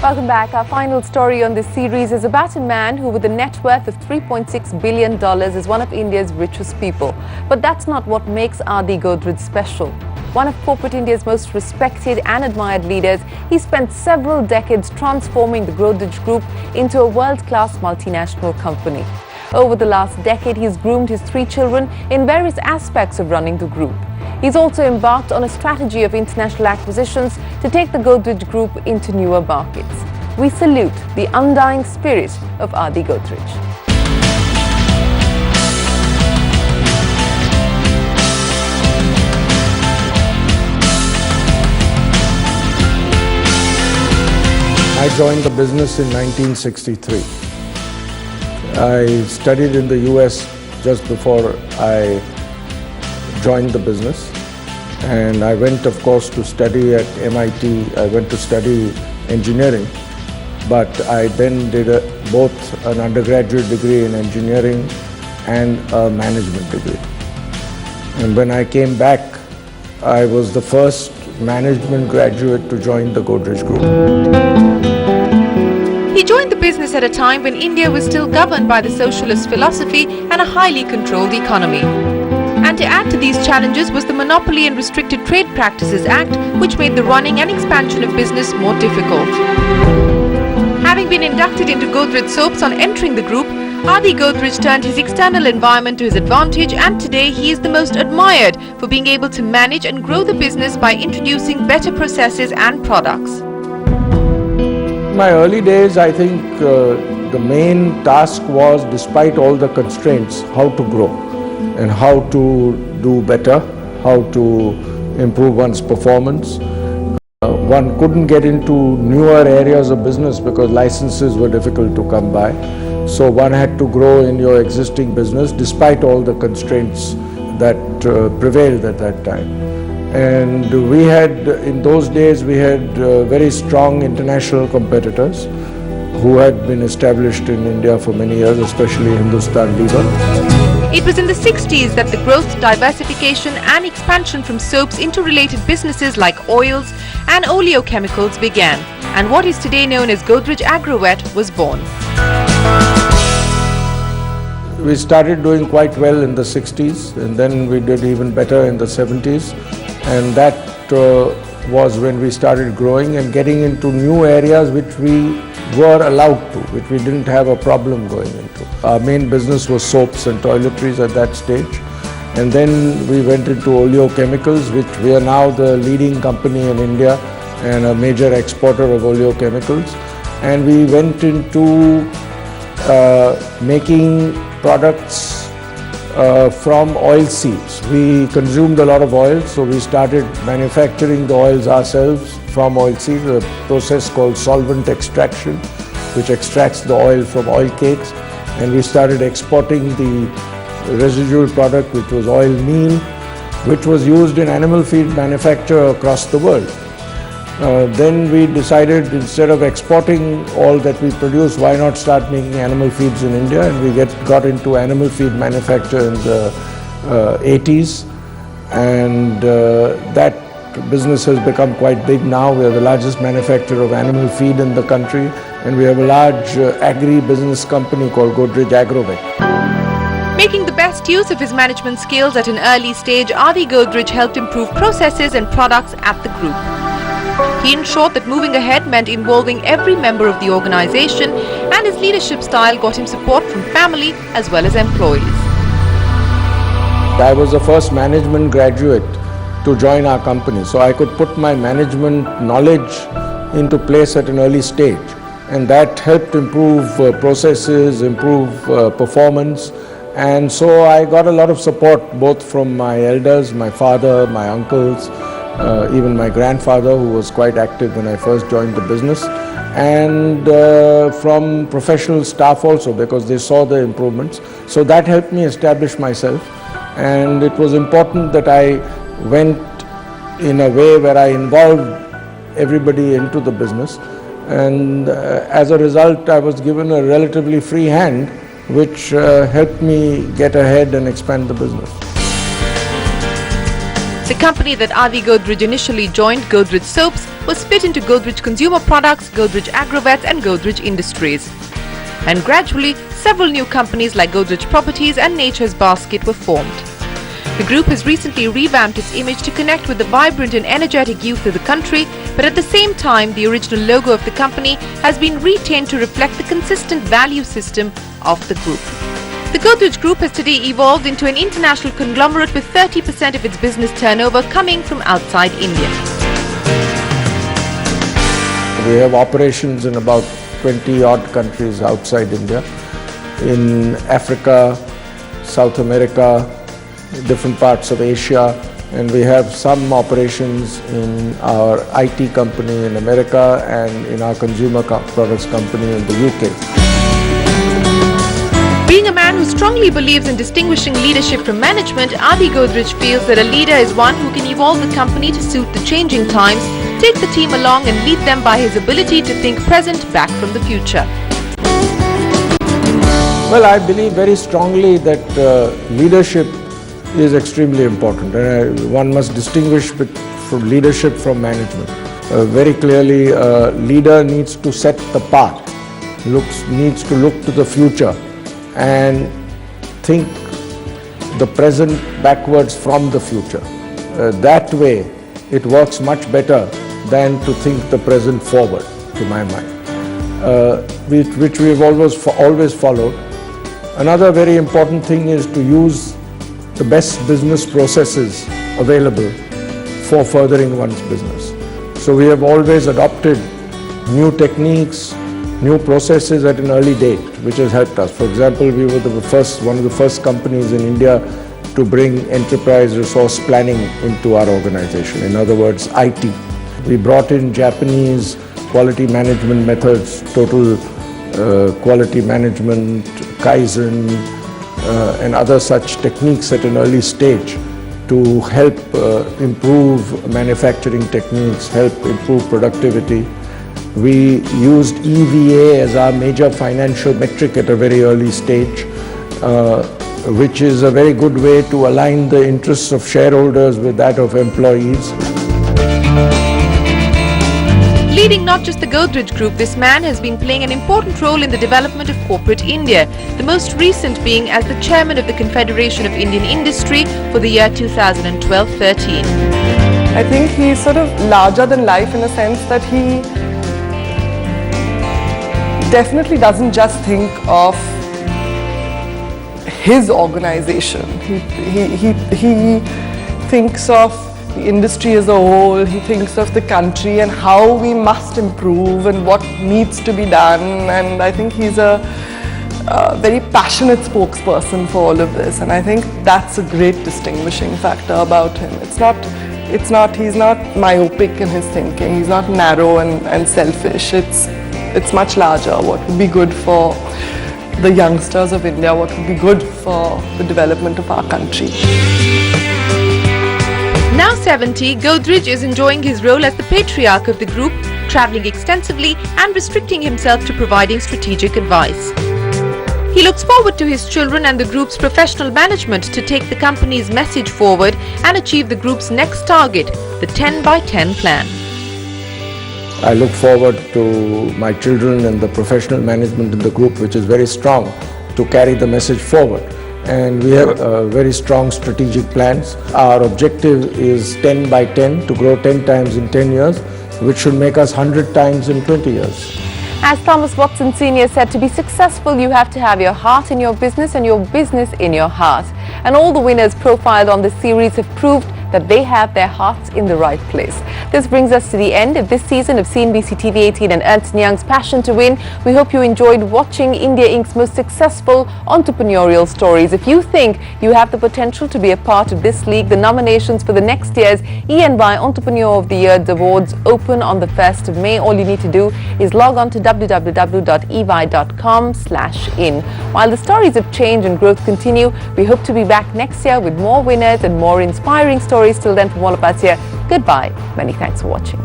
Welcome back. Our final story on this series is about a man who, with a net worth of $3.6 billion, is one of India's richest people. But that's not what makes Adi Godrej special. One of corporate India's most respected and admired leaders, he spent several decades transforming the Godrej Group into a world-class multinational company. Over the last decade, he's groomed his 3 children in various aspects of running the group. He's also embarked on a strategy of international acquisitions to take the Godrej Group into newer markets. We salute the undying spirit of Adi Godrej. I joined the business in 1963. I studied in the US just before I joined the business, and I went, of course, to study at MIT. I went to study engineering, but I then did both an undergraduate degree in engineering and a management degree. And when I came back, I was the first management graduate to join the Godrej Group. He joined the business at a time when India was still governed by the socialist philosophy and a highly controlled economy. And to add to these challenges was the Monopoly and Restricted Trade Practices Act, which made the running and expansion of business more difficult. Having been inducted into Godrej Soaps on entering the group, Adi Godrej turned his external environment to his advantage, and today he is the most admired for being able to manage and grow the business by introducing better processes and products. In my early days, I think the main task was, despite all the constraints, how to grow and how to do better, how to improve one's performance. One couldn't get into newer areas of business because licenses were difficult to come by. So one had to grow in your existing business despite all the constraints that prevailed at that time. And we had, in those days, we had very strong international competitors who had been established in India for many years, especially Hindustan Lever. It was in the 60s that the growth, diversification and expansion from soaps into related businesses like oils and oleochemicals began, and what is today known as Godrej Agrovet was born. We started doing quite well in the 60s, and then we did even better in the 70s, and that was when we started growing and getting into new areas which we were allowed to, which we didn't have a problem going into. Our main business was soaps and toiletries at that stage, and then we went into oleochemicals, which we are now the leading company in India and a major exporter of oleochemicals. And we went into making products from oil seeds. We consumed a lot of oil, so we started manufacturing the oils ourselves from oil seeds, a process called solvent extraction, which extracts the oil from oil cakes. And we started exporting the residual product, which was oil meal, which was used in animal feed manufacture across the world. Then we decided, instead of exporting all that we produce, why not start making animal feeds in India? And we got into animal feed manufacture in the 80s, and that business has become quite big now. We are the largest manufacturer of animal feed in the country, and we have a large agri-business company called Godrej Agrovet. Making the best use of his management skills at an early stage, Adi Godrej helped improve processes and products at the group. He ensured that moving ahead meant involving every member of the organization, and his leadership style got him support from family as well as employees. I was the first management graduate to join our company, so I could put my management knowledge into place at an early stage, and that helped improve processes, improve performance. And so I got a lot of support both from my elders, my father, my uncles, even my grandfather, who was quite active when I first joined the business, and from professional staff also, because they saw the improvements. So that helped me establish myself, and it was important that I went in a way where I involved everybody into the business, and as a result I was given a relatively free hand, which helped me get ahead and expand the business. The company that Adi Godrej initially joined, Godrej Soaps, was split into Godrej Consumer Products, Godrej Agrovets and Godrej Industries. And gradually, several new companies like Godrej Properties and Nature's Basket were formed. The group has recently revamped its image to connect with the vibrant and energetic youth of the country, but at the same time, the original logo of the company has been retained to reflect the consistent value system of the group. The Godrej Group has today evolved into an international conglomerate with 30% of its business turnover coming from outside India. We have operations in about 20 odd countries outside India, in Africa, South America, different parts of Asia, and we have some operations in our IT company in America and in our consumer products company in the UK. Being a man who strongly believes in distinguishing leadership from management, Adi Godrej feels that a leader is one who can evolve the company to suit the changing times, take the team along and lead them by his ability to think present back from the future. Well, I believe very strongly that leadership is extremely important, and one must distinguish from leadership from management. Very clearly, a leader needs to set the path, needs to look to the future and think the present backwards from the future. That way, it works much better than to think the present forward, to my mind, which we have always followed. Another very important thing is to use the best business processes available for furthering one's business. So we have always adopted new techniques, new processes at an early date, which has helped us. For example, we were one of the first companies in India to bring enterprise resource planning into our organization. In other words, IT. We brought in Japanese quality management methods, total quality management, Kaizen, and other such techniques at an early stage to help improve manufacturing techniques, help improve productivity. We used EVA as our major financial metric at a very early stage, which is a very good way to align the interests of shareholders with that of employees. Leading not just the Godrej Group, this man has been playing an important role in the development of corporate India, the most recent being as the chairman of the Confederation of Indian Industry for the year 2012-13. I think he's sort of larger than life in a sense that he definitely doesn't just think of his organization. He thinks of the industry as a whole, he thinks of the country and how we must improve and what needs to be done, and I think he's a very passionate spokesperson for all of this, and I think that's a great distinguishing factor about him. He's not myopic in his thinking, he's not narrow and selfish. It's much larger. What would be good for the youngsters of India, what would be good for the development of our country. Now 70, Godrej is enjoying his role as the patriarch of the group, travelling extensively and restricting himself to providing strategic advice. He looks forward to his children and the group's professional management to take the company's message forward and achieve the group's next target, the 10 by 10 plan. I look forward to my children and the professional management in the group, which is very strong, to carry the message forward. And we have very strong strategic plans. Our objective is 10 by 10, to grow 10 times in 10 years, which should make us 100 times in 20 years. As Thomas Watson Sr. said, to be successful, you have to have your heart in your business and your business in your heart. And all the winners profiled on this series have proved that they have their hearts in the right place. This brings us to the end of this season of CNBC TV 18 and Ernst & Young's Passion to Win. We hope you enjoyed watching India Inc.'s most successful entrepreneurial stories. If you think you have the potential to be a part of this league, the nominations for the next year's E&Y Entrepreneur of the Year Awards open on the 1st of May. All you need to do is log on to www.ey.com/in. While the stories of change and growth continue, we hope to be back next year with more winners and more inspiring stories. Till then, from all of us here, goodbye. Many thanks for watching.